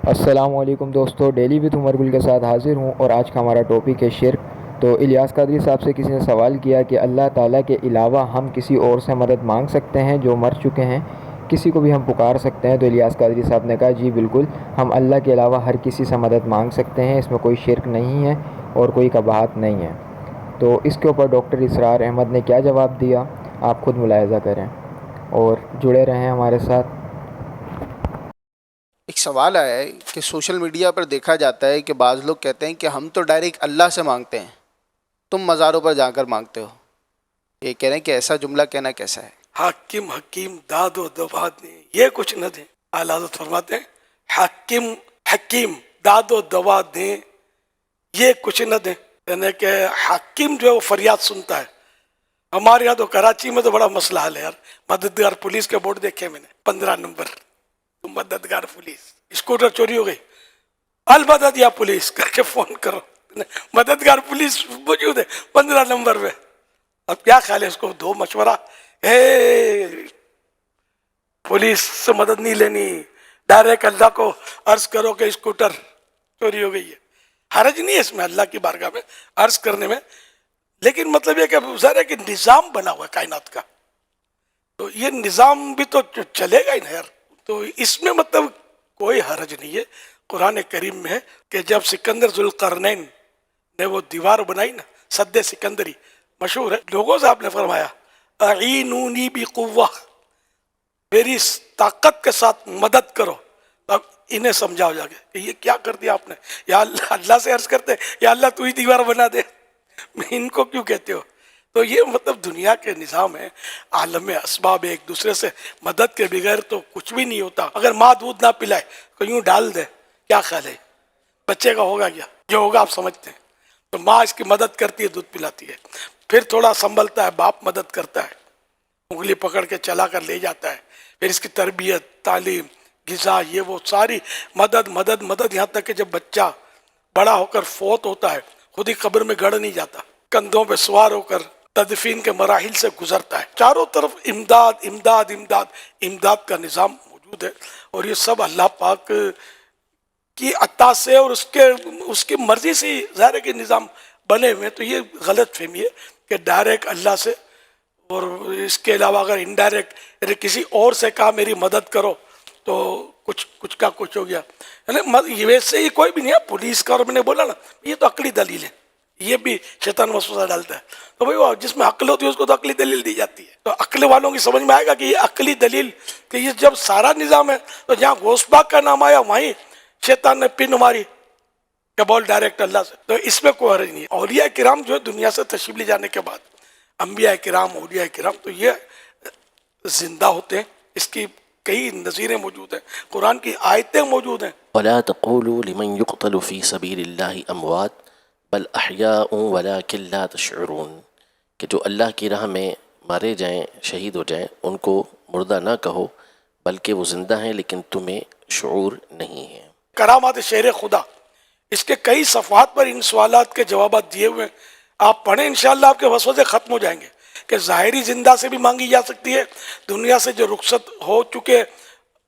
السلام علیکم دوستو، ڈیلی وتھ عمر گل کے ساتھ حاضر ہوں اور آج کا ہمارا ٹاپک ہے شرک۔ تو الیاس قادری صاحب سے کسی نے سوال کیا کہ اللہ تعالیٰ کے علاوہ ہم کسی اور سے مدد مانگ سکتے ہیں جو مر چکے ہیں، کسی کو بھی ہم پکار سکتے ہیں؟ تو الیاس قادری صاحب نے کہا جی بالکل، ہم اللہ کے علاوہ ہر کسی سے مدد مانگ سکتے ہیں، اس میں کوئی شرک نہیں ہے اور کوئی قباحت نہیں ہے۔ تو اس کے اوپر ڈاکٹر اسرار احمد نے کیا جواب دیا آپ خود ملاحظہ کریں اور جڑے رہیں ہمارے ساتھ۔ ایک سوال آیا ہے کہ سوشل میڈیا پر دیکھا جاتا ہے کہ بعض لوگ کہتے ہیں کہ ہم تو ڈائریکٹ اللہ سے مانگتے ہیں، تم مزاروں پر جا کر مانگتے ہو۔ یہ کہہ رہے ہیں کہ ایسا جملہ کہنا کیسا ہے؟ حاکم حکیم داد و دوا دیں، یہ کچھ نہ دیں۔ اعلیٰ حضرت فرماتے ہیں حاکم حکیم داد و دوا دیں، یہ کچھ نہ دیں، یعنی کہ حاکم جو ہے وہ فریاد سنتا ہے۔ ہمارے یہاں تو کراچی میں تو بڑا مسئلہ حل ہے یار، مددگار پولیس کے بورڈ دیکھے میں نے، 15 نمبر، مددگار پولیس، اسکوٹر چوری ہو گئی، البتہ یا پولیس کر کے فون کرو، مددگار پولیس موجود ہے 15 نمبر پہ۔ اب کیا خیال ہے، اس کو دو مشورہ، پولیس سے مدد نہیں لینی، ڈائریکٹ اللہ کو عرض کرو کہ اسکوٹر چوری ہو گئی ہے۔ حرج نہیں ہے اس میں اللہ کی بارگاہ میں عرض کرنے میں، لیکن مطلب یہ کہ ظاہر ہے کہ نظام بنا ہوا ہے کائنات کا، تو یہ نظام بھی تو چلے گا ہی نا یار، تو اس میں مطلب کوئی حرج نہیں ہے۔ قرآن کریم میں ہے کہ جب سکندر ذوالقرنین نے وہ دیوار بنائی نا، سد سکندری مشہور ہے، لوگوں سے آپ نے فرمایا اعینونی بقوہ، میری طاقت کے ساتھ مدد کرو۔ اب انہیں سمجھاؤ جا کے کہ یہ کیا کر دیا آپ نے، یا اللہ سے عرض کرتے یا اللہ تو ہی دیوار بنا دے، ان کو کیوں کہتے ہو؟ تو یہ مطلب دنیا کے نظام ہے، عالم اسباب، ایک دوسرے سے مدد کے بغیر تو کچھ بھی نہیں ہوتا۔ اگر ماں دودھ نہ پلائے تو یوں ڈال دے، کیا خیال ہے بچے کا ہوگا کیا؟ جو ہوگا آپ سمجھتے ہیں۔ تو ماں اس کی مدد کرتی ہے، دودھ پلاتی ہے، پھر تھوڑا سنبھلتا ہے، باپ مدد کرتا ہے، انگلی پکڑ کے چلا کر لے جاتا ہے، پھر اس کی تربیت، تعلیم، غذا، یہ وہ ساری مدد مدد مدد، یہاں تک کہ جب بچہ بڑا ہو کر فوت ہوتا ہے، خود ہی قبر میں گڑ نہیں جاتا، کندھوں پہ سوار ہو کر تدفین کے مراحل سے گزرتا ہے۔ چاروں طرف امداد امداد امداد امداد کا نظام موجود ہے، اور یہ سب اللہ پاک کی عطا سے اور اس کی مرضی سے ظاہر ہے کہ نظام بنے ہوئے ہیں۔ تو یہ غلط فہمی ہے کہ ڈائریکٹ اللہ سے، اور اس کے علاوہ اگر انڈائریکٹ یعنی کسی اور سے کہا میری مدد کرو تو کچھ کا کچھ ہو گیا، یعنی ویسے ہی کوئی بھی نہیں ہے پولیس کا، اور میں نے بولا نا یہ تو عقلی دلیل ہے، یہ بھی شیطان وسوسہ ڈالتا ہے، تو بھائی جس میں عقل ہوتی ہے اس کو تو عقلی دلیل دی جاتی ہے۔ تو عقل والوں کی سمجھ میں آئے گا کہ یہ عقلی دلیل، کہ یہ جب سارا نظام ہے تو جہاں غوث پاک کا نام آیا وہیں شیطان نے پن ماری کہ بول ڈائریکٹ اللہ سے، تو اس میں کوئی حرج نہیں ہے۔ اولیاء کرام جو ہے دنیا سے تشریف لے جانے کے بعد، انبیاء کرام، اولیاء کرام، تو یہ زندہ ہوتے ہیں، اس کی کئی نظیریں موجود ہیں، قرآن کی آیتیں موجود ہیں۔ ولا تقولوا لمن يقتل في سبيل الله اموات بل احياء ولكن لا تشعرون، کہ جو اللہ کی راہ میں مارے جائیں، شہید ہو جائیں، ان کو مردہ نہ کہو بلکہ وہ زندہ ہیں لیکن تمہیں شعور نہیں ہے۔ کرامات شہر خدا، اس کے کئی صفحات پر ان سوالات کے جوابات دیے ہوئے ہیں، آپ پڑھیں انشاءاللہ آپ کے وسوسے ختم ہو جائیں گے کہ ظاہری زندہ سے بھی مانگی جا سکتی ہے، دنیا سے جو رخصت ہو چکے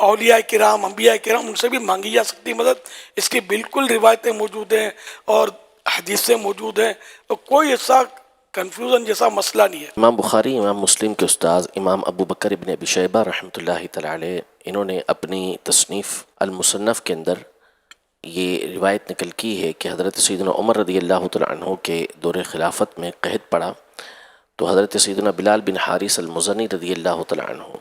اولیاء کرام، انبیاء کرام، ان سے بھی مانگی جا سکتی ہے مدد۔ اس کی بالکل روایتیں موجود ہیں اور حدیثیں موجود ہیں، تو کوئی ایسا کنفیوژن جیسا مسئلہ نہیں ہے۔ امام بخاری، امام مسلم کے استاذ امام ابو بکر ابن ابی شیبہ رحمۃ اللہ تعالی علیہ، انہوں نے اپنی تصنیف المصنف کے اندر یہ روایت نقل کی ہے کہ حضرت سیدنا عمر رضی اللہ تعالیٰ عنہ کے دور خلافت میں قحط پڑا، تو حضرت سیدنا بلال بن حارث المزنی رضی اللہ تعالیٰ عنہ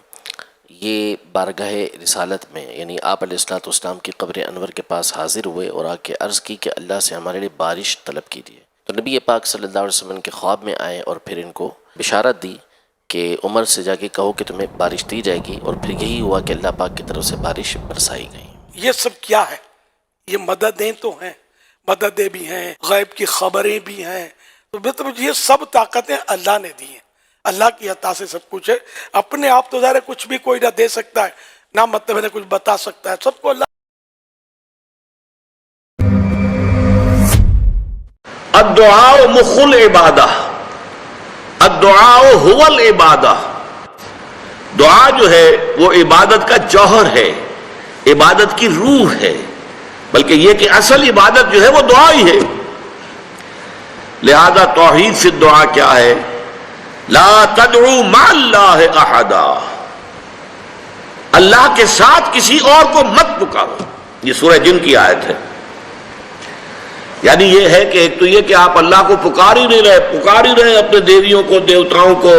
یہ بارگاہ رسالت میں، یعنی آپ علیہ الصلوۃ والسلام کی قبر انور کے پاس حاضر ہوئے اور آ کے عرض کی کہ اللہ سے ہمارے لیے بارش طلب کیجیے۔ تو نبی پاک صلی اللہ علیہ وسلم کے خواب میں آئے اور پھر ان کو بشارت دی کہ عمر سے جا کے کہو کہ تمہیں بارش دی جائے گی، اور پھر یہی ہوا کہ اللہ پاک کی طرف سے بارش برسائی گئی۔ یہ سب کیا ہے؟ یہ مددیں تو ہیں، مددیں بھی ہیں، غیب کی خبریں بھی ہیں، تو مطلب یہ سب طاقتیں اللہ نے دی ہیں، اللہ کی عطا سے سب کچھ ہے۔ اپنے آپ تو ظاہر ہے کچھ بھی کوئی نہ دے سکتا ہے، نہ مطلب ہے کچھ بتا سکتا ہے، سب کو اللہ۔ الدعاء مخ العبادہ، الدعاء هو العبادہ، دعا جو ہے وہ عبادت کا جوہر ہے، عبادت کی روح ہے۔ بلکہ یہ کہ اصل عبادت جو ہے وہ دعا ہی ہے. لہذا توحید فی الدعا کیا ہے؟ لا تدعو مع اللہ احدا، اللہ کے ساتھ کسی اور کو مت پکارو. یہ سورہ جن کی آیت ہے. یعنی یہ ہے کہ ایک تو یہ کہ آپ اللہ کو پکار ہی نہیں رہے اپنے دیویوں کو، دیوتاؤں کو،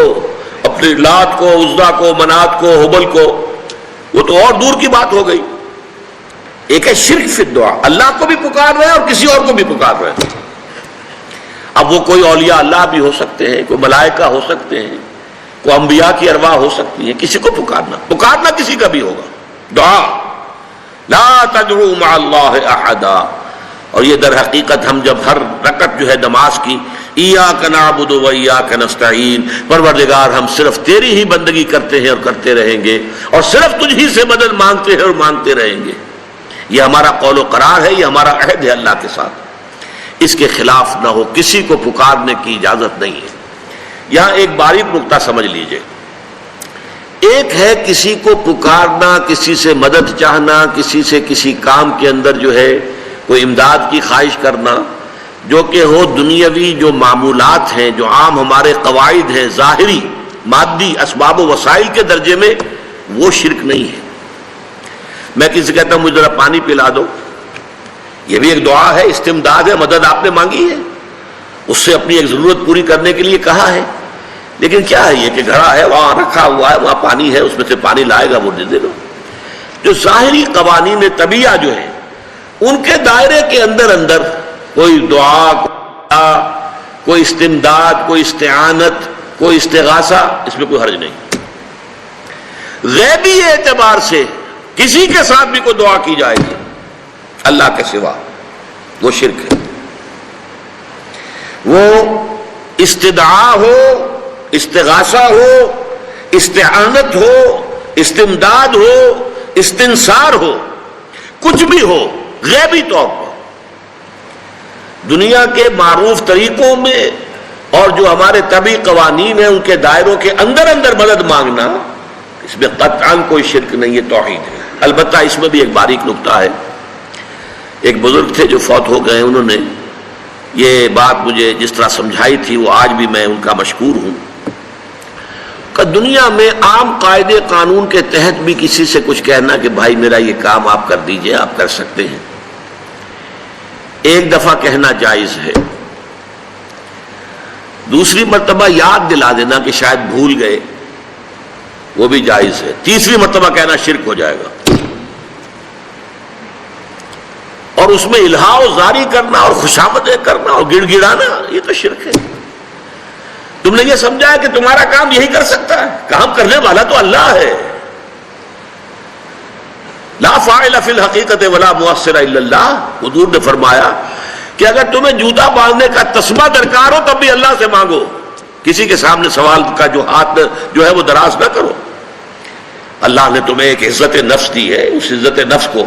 اپنے لات کو، عزا کو، منات کو، حبل کو، وہ تو اور دور کی بات ہو گئی. ایک ہے شرک فی الدعا، اللہ کو بھی پکار رہے ہیں اور کسی اور کو بھی پکار رہے ہیں. اب وہ کوئی اولیاء اللہ بھی ہو سکتے ہیں، کوئی ملائکہ ہو سکتے ہیں، کوئی انبیاء کی ارواح ہو سکتی ہیں. کسی کو پکارنا کسی کا بھی ہوگا. دعا لا تدعو مع اللہ احدا. اور یہ در حقیقت ہم جب ہر رکعت جو ہے نماز کی ایاک نعبد و ایاک نستعین، پروردگار ہم صرف تیری ہی بندگی کرتے ہیں اور کرتے رہیں گے، اور صرف تجھ ہی سے مدد مانگتے ہیں اور مانگتے رہیں گے، یہ ہمارا قول و قرار ہے، یہ ہمارا عہد ہے اللہ کے ساتھ. اس کے خلاف نہ ہو، کسی کو پکارنے کی اجازت نہیں ہے. یہاں ایک باریک نکتہ سمجھ لیجئے. ایک ہے کسی کو پکارنا، کسی سے مدد چاہنا، کسی سے کسی کام کے اندر جو ہے کوئی امداد کی خواہش کرنا، جو کہ ہو دنیاوی جو معمولات ہیں، جو عام ہمارے قواعد ہیں، ظاہری مادی اسباب و وسائل کے درجے میں، وہ شرک نہیں ہے. میں کسی سے کہتا ہوں مجھے ذرا پانی پلا دو، یہ بھی ایک دعا ہے، استمداد ہے، مدد آپ نے مانگی ہے، اس سے اپنی ایک ضرورت پوری کرنے کے لیے کہا ہے. لیکن کیا ہے یہ کہ گھڑا ہے، وہاں رکھا ہوا ہے، وہاں پانی ہے، اس میں سے پانی لائے گا وہ دے دو. جو ظاہری قوانین طبیعہ جو ہے ان کے دائرے کے اندر کوئی دعا، کوئی استمداد، کوئی استعانت، کوئی استغاثہ، اس میں کوئی حرج نہیں. غیبی اعتبار سے کسی کے ساتھ بھی کوئی دعا کی جائے گی اللہ کے سوا، وہ شرک ہے. وہ استدعا ہو، استغاثہ ہو، استعانت ہو، استمداد ہو، استنصار ہو، کچھ بھی ہو، غیبی طور پر دنیا کے معروف طریقوں میں اور جو ہمارے طبعی قوانین ہیں ان کے دائروں کے اندر مدد مانگنا، اس میں قطعاً کوئی شرک نہیں ہے، توحید ہے. البتہ اس میں بھی ایک باریک نکتہ ہے. ایک بزرگ تھے جو فوت ہو گئے، انہوں نے یہ بات مجھے جس طرح سمجھائی تھی وہ آج بھی میں ان کا مشکور ہوں کہ دنیا میں عام قاعدے قانون کے تحت بھی کسی سے کچھ کہنا کہ بھائی میرا یہ کام آپ کر دیجئے، آپ کر سکتے ہیں، ایک دفعہ کہنا جائز ہے. دوسری مرتبہ یاد دلا دینا کہ شاید بھول گئے، وہ بھی جائز ہے. تیسری مرتبہ کہنا شرک ہو جائے گا. اور اس میں الہا و زاری کرنا اور خوشامدیں کرنا اور گڑ گڑانا، یہ تو شرک ہے. تم نے یہ سمجھا ہے کہ تمہارا کام یہی کر سکتا ہے، کام کرنے والا تو اللہ ہے. لا فاعل فی الحقیقت ولا مؤثر الا اللہ. حضور نے فرمایا کہ اگر تمہیں جوتا باندھنے کا تسبہ درکار ہو تب بھی اللہ سے مانگو، کسی کے سامنے سوال کا جو ہاتھ جو ہے وہ دراز نہ کرو. اللہ نے تمہیں ایک عزت نفس دی ہے، اس عزت نفس کو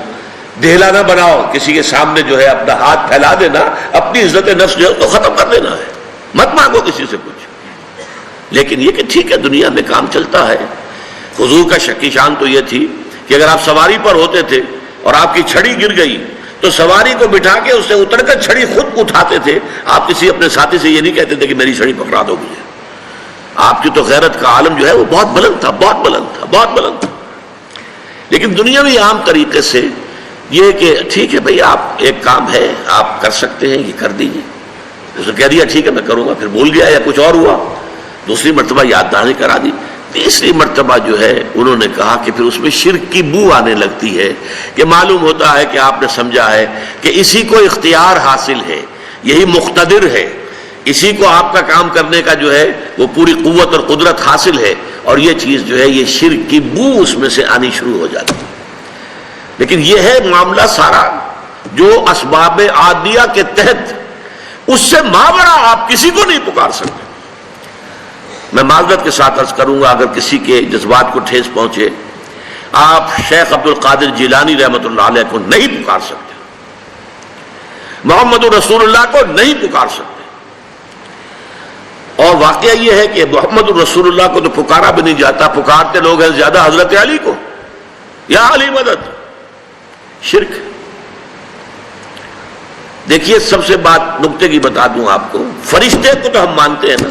دہلا نہ بناؤ، کسی کے سامنے جو ہے اپنا ہاتھ پھیلا دینا، اپنی عزت نفس جو ہے تو ختم کر دینا ہے. مت مانگو کسی سے کچھ. لیکن یہ کہ ٹھیک ہے دنیا میں کام چلتا ہے. حضور کا شکی شان تو یہ تھی کہ اگر آپ سواری پر ہوتے تھے اور آپ کی چھڑی گر گئی تو سواری کو بٹھا کے اس سے اتر کر چھڑی خود اٹھاتے تھے. آپ کسی اپنے ساتھی سے یہ نہیں کہتے تھے کہ میری چھڑی پکڑا دو مجھے. آپ کی تو غیرت کا عالم جو ہے وہ بہت بلند تھا، بہت بلند تھا، بہت بلند تھا. لیکن دنیاوی عام طریقے سے یہ کہ ٹھیک ہے بھئی آپ ایک کام ہے آپ کر سکتے ہیں، یہ کر دیجیے. اس نے کہہ دیا ٹھیک ہے میں کروں گا، پھر بھول گیا یا کچھ اور ہوا. دوسری مرتبہ یاد دہانی کرا دی. تیسری مرتبہ جو ہے انہوں نے کہا کہ پھر اس میں شرک کی بو آنے لگتی ہے کہ معلوم ہوتا ہے کہ آپ نے سمجھا ہے کہ اسی کو اختیار حاصل ہے، یہی مقتدر ہے، اسی کو آپ کا کام کرنے کا جو ہے وہ پوری قوت اور قدرت حاصل ہے، اور یہ چیز جو ہے یہ شرک کی بو اس میں سے آنی شروع ہو جاتی ہے. لیکن یہ ہے معاملہ سارا جو اسباب عادیہ کے تحت، اس سے ماورا آپ کسی کو نہیں پکار سکتے. میں معذرت کے ساتھ عرض کروں گا اگر کسی کے جذبات کو ٹھیس پہنچے، آپ شیخ عبد القادر جیلانی رحمۃ اللہ علیہ کو نہیں پکار سکتے، محمد رسول اللہ کو نہیں پکار سکتے. اور واقعہ یہ ہے کہ محمد رسول اللہ کو تو پکارا بھی نہیں جاتا، پکارتے لوگ ہیں زیادہ حضرت علی کو، یا علی مدد. شرک. دیکھیے سب سے بات نکتے کی بتا دوں آپ کو، فرشتے کو تو ہم مانتے ہیں نا،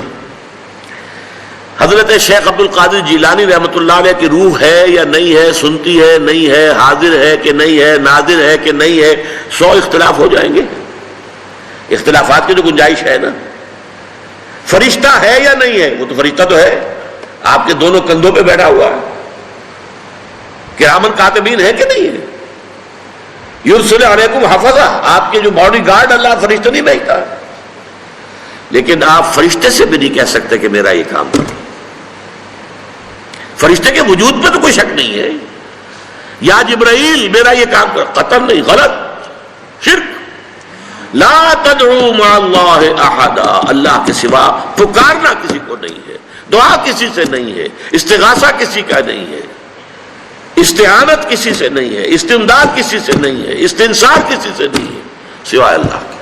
حضرت شیخ عبد القادر جیلانی رحمۃ اللہ علیہ کی روح ہے یا نہیں ہے، سنتی ہے نہیں ہے، حاضر ہے کہ نہیں ہے، ناظر ہے کہ نہیں ہے، 100 اختلاف ہو جائیں گے، اختلافات کی تو گنجائش ہے نا۔ فرشتہ ہے یا نہیں ہے؟ وہ تو فرشتہ تو ہے، آپ کے دونوں کندھوں پہ بیٹھا ہوا ہے، کرامن کاتبین ہے کہ نہیں ہے؟ یرسل علیکم حفظہ، آپ کے جو باڈی گارڈ اللہ فرشتہ نہیں بھیجتا، لیکن آپ فرشتے سے بھی نہیں کہہ سکتے کہ میرا یہ کام کرو۔ فرشتے کے وجود پہ تو کوئی شک نہیں ہے، یا جبرائیل میرا یہ کام کرو، قطعاً نہیں، غلط، شرک۔ لا تدعو مع اللہ احدا، اللہ کے سوا پکارنا کسی کو نہیں ہے، دعا کسی سے نہیں ہے، استغاثہ کسی کا نہیں ہے، استعانت کسی سے نہیں ہے، استمداد کسی سے نہیں ہے، استنصار کسی سے نہیں ہے، سوائے اللہ کے۔